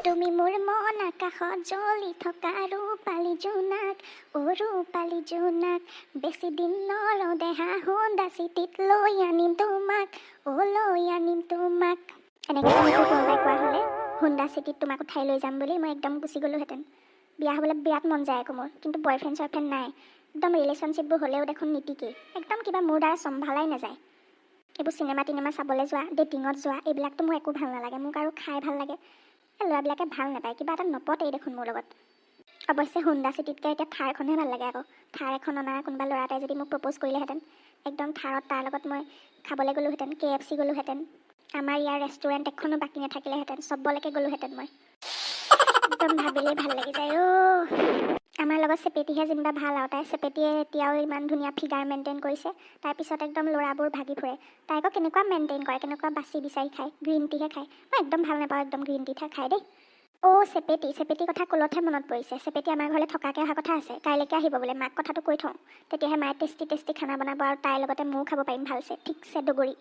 তুমি মোৰ মন আকাশত জ্বলি থকা ৰূপালী জোনাক ৰূপালী জোনাক বেছি দিন নৰদে হোণ্ডা চিটিত লৈ আনিম তোমাক লৈ আনিম তোমাক এনেকৈ কোনোবাই কোৱা হ'লে হোণ্ডা চিটিত তোমাক উঠাই লৈ যাম বুলি মই একদম গুচি গ'লোহেঁতেন। বিয়া হ'বলৈ বিৰাট মন যায় আকৌ মোৰ, কিন্তু বয়ফ্ৰেণ্ড চয়ফ্ৰেণ্ড নাই। একদম ৰিলেশ্যনশ্বিপবোৰ হ'লেও দেখোন নীতিকেই একদম কিবা মোৰ দ্বাৰা চম্ভালাই নাযায়। এইবোৰ চিনেমা টিনেমা চাবলৈ যোৱা, ডেটিঙত যোৱা, এইবিলাকতো মোৰ একো ভাল নালাগে। মোক আৰু খাই ভাল লাগে। এই ল'ৰাবিলাকে ভাল নাপায়, কিবা এটা নপতেই দেখোন মোৰ লগত। অৱশ্যে হোণ্ডা চিটিতকৈ এতিয়া থাৰখনহে ভাল লাগে আকৌ। থাৰ এখন অনা কোনোবা ল'ৰা এটাই যদি মোক প্ৰপ'জ কৰিলেহেঁতেন, একদম থাৰত তাৰ লগত মই খাবলৈ গ'লোহেঁতেন, KFC গ'লোহেঁতেন, আমাৰ ইয়াৰ ৰেষ্টুৰেণ্ট এখনো বাকী নাথাকিলেহেঁতেন, চবলৈকে গ'লোহেঁতেন মই। একদম ভাবিলেই ভাল লাগি যায় আমাৰ লগত চেপেটিহে যেনিবা ভাল আৰু তাই চেপেটিয়ে এতিয়াও ইমান ধুনীয়া ফিগাৰ মেইনটেইন কৰিছে। তাৰপিছত একদম ল'ৰাবোৰ ভাগি ফুৰে। তাই আকৌ কেনেকুৱা মেইনটেইন কৰে, কেনেকুৱা বাচি বিচাৰি খায়, গ্ৰীণ টিহে খায়। মই একদম ভাল নাপাওঁ একদম গ্ৰীণ টিহে খায় দেই। চেপেটি কথা ক'লতহে মনত পৰিছে। চেপেটি আমাৰ ঘৰলৈ থকাকৈ অহা কথা আছে, কাইলৈকে আহিব বোলে। মাক কথাটো কৈ থওঁ, তেতিয়াহে মায়ে টেষ্টি খানা বনাব আৰু তাইৰ লগতে ময়ো খাব পাৰিম ভালছে, ঠিকছে দগৰি।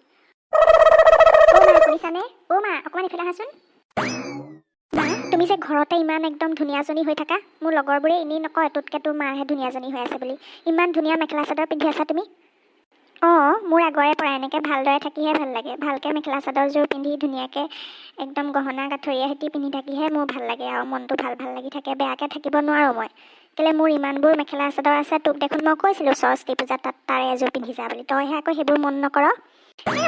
মা শুনিছানে? মা অকণমান ইফালে আহাচোন। মা তুমি যে ঘৰতে ইমান একদম ধুনীয়াজনী হৈ থাকা, মোৰ লগৰবোৰে এনেই নকয় তোতকৈ তোৰ মাৰহে ধুনীয়াজনী হৈ আছে বুলি। ইমান ধুনীয়া মেখেলা চাদৰ পিন্ধি আছা তুমি। মোৰ আগৰে পৰা এনেকৈ ভালদৰে থাকিহে ভাল লাগে। ভালকৈ মেখেলা চাদৰযোৰ পিন্ধি ধুনীয়াকৈ একদম গহনা গাঁঠৰিয়ে সৈতে পিন্ধি থাকিহে মোৰ ভাল লাগে আৰু মনটো ভাল লাগি থাকে। বেয়াকৈ থাকিব নোৱাৰোঁ মই, কেলৈ মোৰ ইমানবোৰ মেখেলা চাদৰ আছে। তোক দেখোন মই কৈছিলোঁ সৰস্বতী পূজাত তাৰে এযোৰ পিন্ধি যা বুলি, তইহে আকৌ সেইবোৰ মন নকৰ।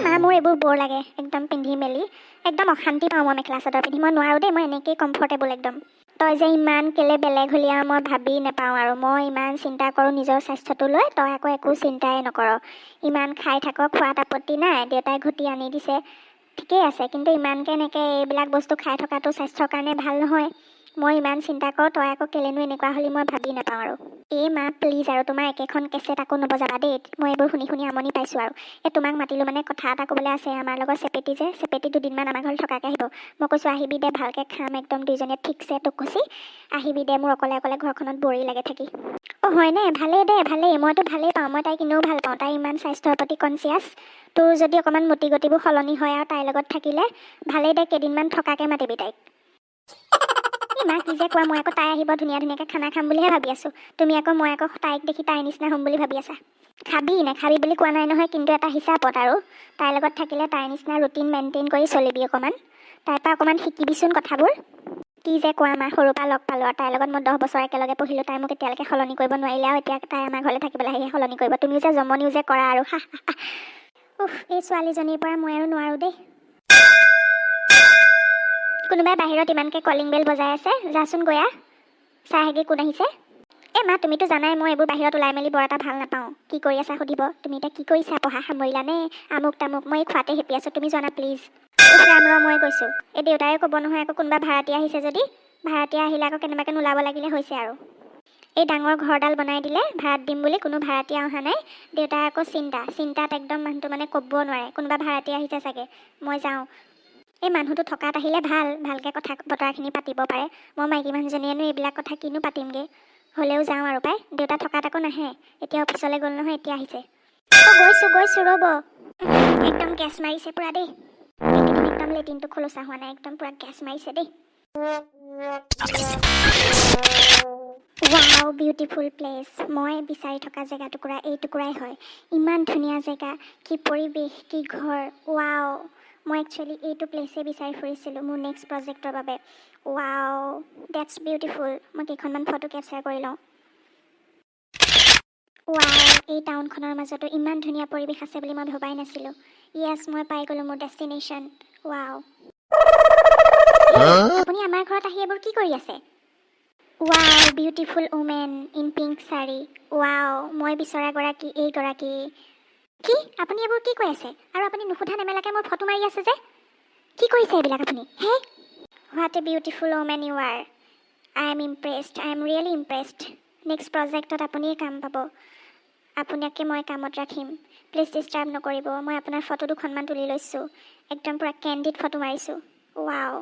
মা মোৰ এইবোৰ বৰ লাগে একদম পিন্ধি মেলি, একদম অশান্তি পাওঁ মই মেখেলা চাদৰ পিন্ধি। মই নোৱাৰোঁ দেই, মই এনেকেই কমফৰ্টেবল একদম। তই যে ইমান কেলে বেলেগ হ'লি আৰু মই ভাবি নাপাওঁ আৰু। মই ইমান চিন্তা কৰোঁ নিজৰ স্বাস্থ্যটো লৈ, তই আকৌ একো চিন্তাই নকৰ। ইমান খাই থাক, খোৱাত আপত্তি নাই, দেউতাই ঘটি আনি দিছে ঠিকেই আছে, কিন্তু ইমানকৈ এনেকৈ এইবিলাক বস্তু খাই থকাটো স্বাস্থ্যৰ কাৰণে ভাল নহয়। মই ইমান চিন্তা কৰোঁ, তই আকৌ কেলেনো এনেকুৱা হ'লি মই ভাবি নাপাওঁ আৰু। মা প্লিজ আৰু তোমাৰ একেখন কেছেট আকৌ নবজাবা দেই। মই এইবোৰ শুনি আমনি পাইছোঁ আৰু। তোমাক মাতিলোঁ মানে কথা এটা ক'বলৈ আছে। আমাৰ লগত চেপেটি দুদিনমান আমাৰ ঘৰত থকাকৈ আহিব। মই কৈছোঁ আহিবি দে, ভালকৈ খাম একদম দুইজনীয়ে ঠিকছে তোক কৈছি। আহিবি দে, মোৰ অকলে ঘৰখনত বৰি লাগে থাকি। হয়নে? ভালেই দে, ভালেই। মইতো ভালেই পাওঁ, মই তাইক এনেও ভাল পাওঁ। তাই ইমান স্বাস্থ্যৰ প্ৰতি কনচিয়াছ। তোৰ যদি অকণমান মতি গতিবোৰ সলনি হয় আৰু তাইৰ লগত থাকিলে ভালেই দে, কেইদিনমান থকাকৈ মাতিবি তাইক। মা কি যে কোৱা, মই আকৌ তাই আহিব ধুনীয়াকৈ খানা খাম বুলিহে ভাবি আছোঁ। তুমি আকৌ মই আকৌ তাইক দেখি তাইৰ নিচিনা হ'ম বুলি ভাবি আছা। খাবি নাখাবি বুলি কোৱা নাই নহয়, কিন্তু এটা হিচাপত আৰু। তাইৰ লগত থাকিলে তাইৰ নিচিনা ৰুটিন মেইনটেইন কৰি চলিবি অকণমান। তাইৰ পৰা অকণমান শিকিবিচোন কথাবোৰ। কি যে কোৱা মা, সৰুৰ পৰা লগ পালোঁ আৰু তাইৰ লগত মই 10 বছৰ একেলগে পঢ়িলোঁ। তাই মোক এতিয়ালৈকে সলনি কৰিব নোৱাৰিলে আৰু এতিয়া তাই আমাৰ ঘৰলৈ থাকিবলৈ আহিহে সলনি কৰিব। তুমিও যে জমনিও যে কৰা আৰু এই ছোৱালীজনীৰ পৰা মই আৰু নোৱাৰোঁ দেই। কোনোবাই বাহিৰত ইমানকৈ কলিং বেল বজাই আছে, যাচোন গৈ চাহেগৈ কোন আহিছে। মা তুমিতো জানাই মই এইবোৰ বাহিৰত ওলাই মেলি বৰ এটা ভাল নাপাওঁ। কি কৰি আছা সুধিব। তুমি এতিয়া কি কৰিছা, পঢ়া সামৰিলা নে আমুক তামুক। মই খোৱাতে হেপি আছোঁ, তুমি জানা প্লিজ। মই কৈছোঁ এই দেউতাই ক'ব নহয় আকৌ কোনোবা ভাড়াতীয়া আহিছে যদি। ভাড়াতীয়া আহিলে আকৌ কেনেবাকৈ নোলাব লাগিলে হৈছে আৰু। এই ডাঙৰ ঘৰডাল বনাই দিলে ভাড়াত দিম বুলি, কোনো ভাড়াতীয়া অহা নাই। দেউতাই আকৌ চিন্তাত একদম মানুহটো মানে ক'ব নোৱাৰে, কোনোবা ভাড়াতীয়া আহিছে চাগে, মই যাওঁ। এই মানুহটো থকাত আহিলে ভালকৈ কথা বতৰাখিনি পাতিব পাৰে। মই মাইকী মানুহজনীয়েনো এইবিলাক কথা কিনো পাতিমগৈ। হ'লেও যাওঁ আৰু পাই। দেউতা থকাত আকৌ নাহে, এতিয়া অফিচলৈ গ'ল নহয়, এতিয়া আহিছে। গৈছোঁ ৰ'ব। একদম গেছ মাৰিছে পূৰা দেই। একদম লেটিনটো খোলোচা হোৱা নাই, একদম পূৰা গেছ মাৰিছে দেই। Wow beautiful place. মই বিচাৰি থকা জেগাটুকুৰা এই টুকুৰাই হয়। ইমান ধুনীয়া জেগা, কি পৰিৱেশ, কি ঘৰ। ৱাও, মই একচুৱেলি এইটো প্লেচেই বিচাৰি ফুৰিছিলোঁ মোৰ নেক্সট প্ৰজেক্টৰ বাবে। Wow that's beautiful. মই কেইখনমান ফটো কেপচাৰ কৰি লওঁ। ৱাও, এই টাউনখনৰ মাজতো ইমান ধুনীয়া পৰিৱেশ আছে বুলি মই ভবাই নাছিলোঁ। য়েছ, মই পাই গ'লোঁ মোৰ ডেষ্টিনেশ্যন। ৱাও, আপুনি আমাৰ ঘৰত আহি এইবোৰ কি কৰি আছে? Wow beautiful women in pink শাৰী। ৱাও, মই বিচৰাগৰাকী এইগৰাকী। কি আপুনি এইবোৰ কি কৈ আছে? আৰু আপুনি নুসুধা নেমেলাকৈ মোৰ ফটো মাৰি আছে যে, কি কৰিছে এইবিলাক আপুনি? What a beautiful woman you are. I am impressed, I am really impressed. Next প্ৰজেক্টত আপুনিয়ে কাম পাব। আপোনাকে মই কামত ৰাখিম। প্লিজ ডিষ্টাৰ্ব নকৰিব। মই আপোনাৰ ফটো 2খনমান তুলি লৈছোঁ, একদম পূৰা কেণ্ডিড ফটো মাৰিছোঁ। ৱাও।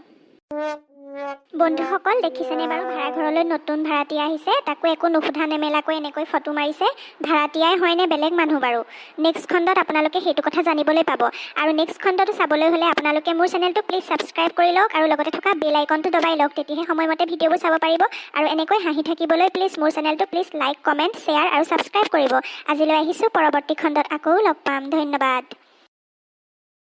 বন্ধুসকল দেখিছেনে বাৰু ভাড়াঘৰলৈ নতুন ভাড়াতীয়া আহিছে তাকো একো নুসুধা নেমেলাকৈ এনেকৈ ফটো মাৰিছে ভাড়াতীয়াই হয়নে বেলেগ মানুহ বাৰু নেক্সট খণ্ডত আপোনালোকে সেইটো কথা জানিবলৈ পাব আৰু নেক্সট খণ্ডটো চাবলৈ হ'লে আপোনালোকে মোৰ চেনেলটো প্লিজ ছাবস্ক্ৰাইব কৰি লওক আৰু লগতে থকা বেল আইকনটো দবাই লওক তেতিয়াহে সময়মতে ভিডিঅ'বোৰ চাব পাৰিব আৰু এনেকৈ হাঁহি থাকিবলৈ প্লিজ মোৰ চেনেলটো প্লিজ লাইক কমেণ্ট শ্বেয়াৰ আৰু ছাবস্ক্ৰাইব কৰিব আজিলৈ আহিছোঁ পৰৱৰ্তী খণ্ডত আকৌ লগ পাম ধন্যবাদ